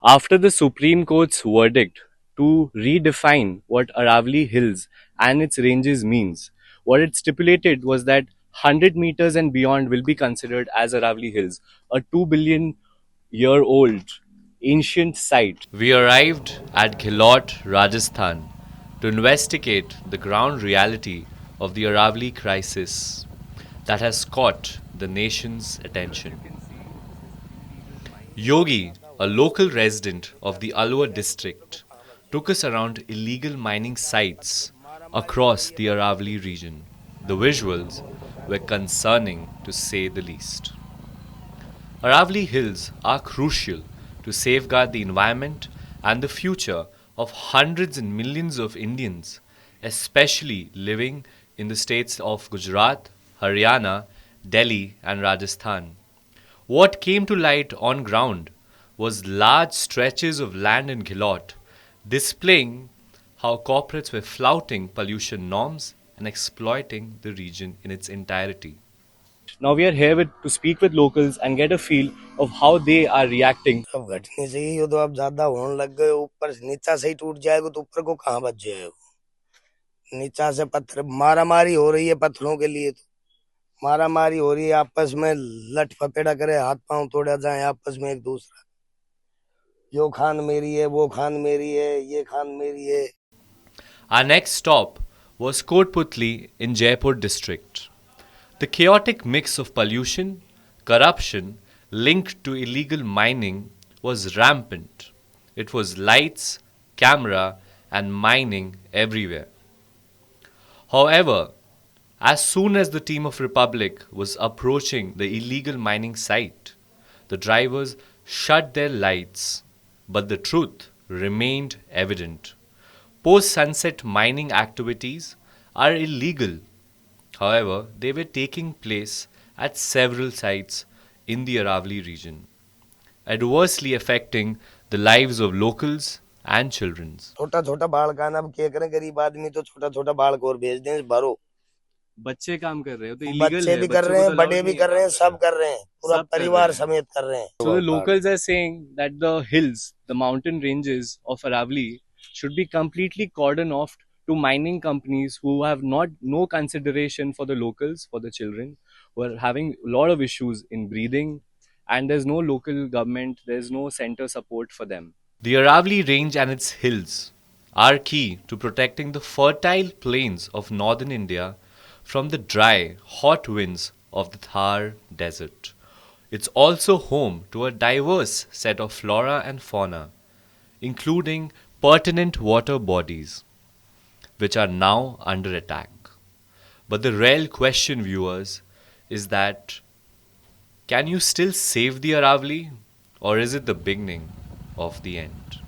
After the Supreme Court's verdict to redefine what Aravali Hills and its ranges means, what it stipulated was that 100 meters and beyond will be considered as Aravali Hills, a 2 billion year old ancient site. We arrived at Ghiloth, Rajasthan to investigate the ground reality of the Aravali crisis that has caught the nation's attention. Yogi, a local resident of the Alwar district, took us around illegal mining sites across the Aravali region. The visuals were concerning to say the least. Aravali Hills are crucial to safeguard the environment and the future of hundreds and millions of Indians, especially living in the states of Gujarat, Haryana, Delhi, and Rajasthan. What came to light on ground was large stretches of land in Ghiloth, displaying how corporates were flouting pollution norms and exploiting the region in its entirety. Now we are here to speak with locals and get a feel of how they are reacting. अब घटने से ही हो तो अब ज्यादा होने लग गए ऊपर से नीचा से ही टूट जाएगा तो ऊपर को कहाँ बच जाएगा नीचा से पत्थर मारा मारी हो रही है पत्थरों के लिए तो मारा मारी हो रही है आपस में लट फपेड़ा करे हाथ पांव तोड़ा जाए आपस में एक दूसरा यो खान मेरी है वो खान मेरी है ये खान मेरी है. Our next stop was Kotputli in Jaipur district. The chaotic mix of pollution, corruption linked to illegal mining was rampant. It was lights, camera, and mining everywhere. However, as soon as the team of Republic was approaching the illegal mining site, the drivers shut their lights, but the truth remained evident. Post sunset mining activities are illegal. However, they were taking place at several sites in the Aravali region, adversely affecting the lives of locals and children. छोटा छोटा बालक आना अब क्या करें गरीब आदमी तो छोटा छोटा बालक और भेज दें भरो बच्चे काम कर रहे हो तो इलीगल बच्चे है भी कर बच्चों रहे को तो हैं अलाउड बड़े भी नहीं है कर रहे हैं सब कर रहे हैं पूरा सब कर रहे परिवार हैं समेत कर रहे हैं. So the locals are saying that the hills, the mountain ranges of Aravali should be completely cordoned off to mining companies who have not no consideration for the locals, for the children, who are having a lot of issues in breathing, and there's no local government, there's no center support for them. The Aravali Range and its hills are key to protecting the fertile plains of northern India from the dry, hot winds of the Thar Desert. It's also home to a diverse set of flora and fauna, including pertinent water bodies, which are now under attack. But the real question, viewers, is that can you still save the Aravali, or is it the beginning of the end?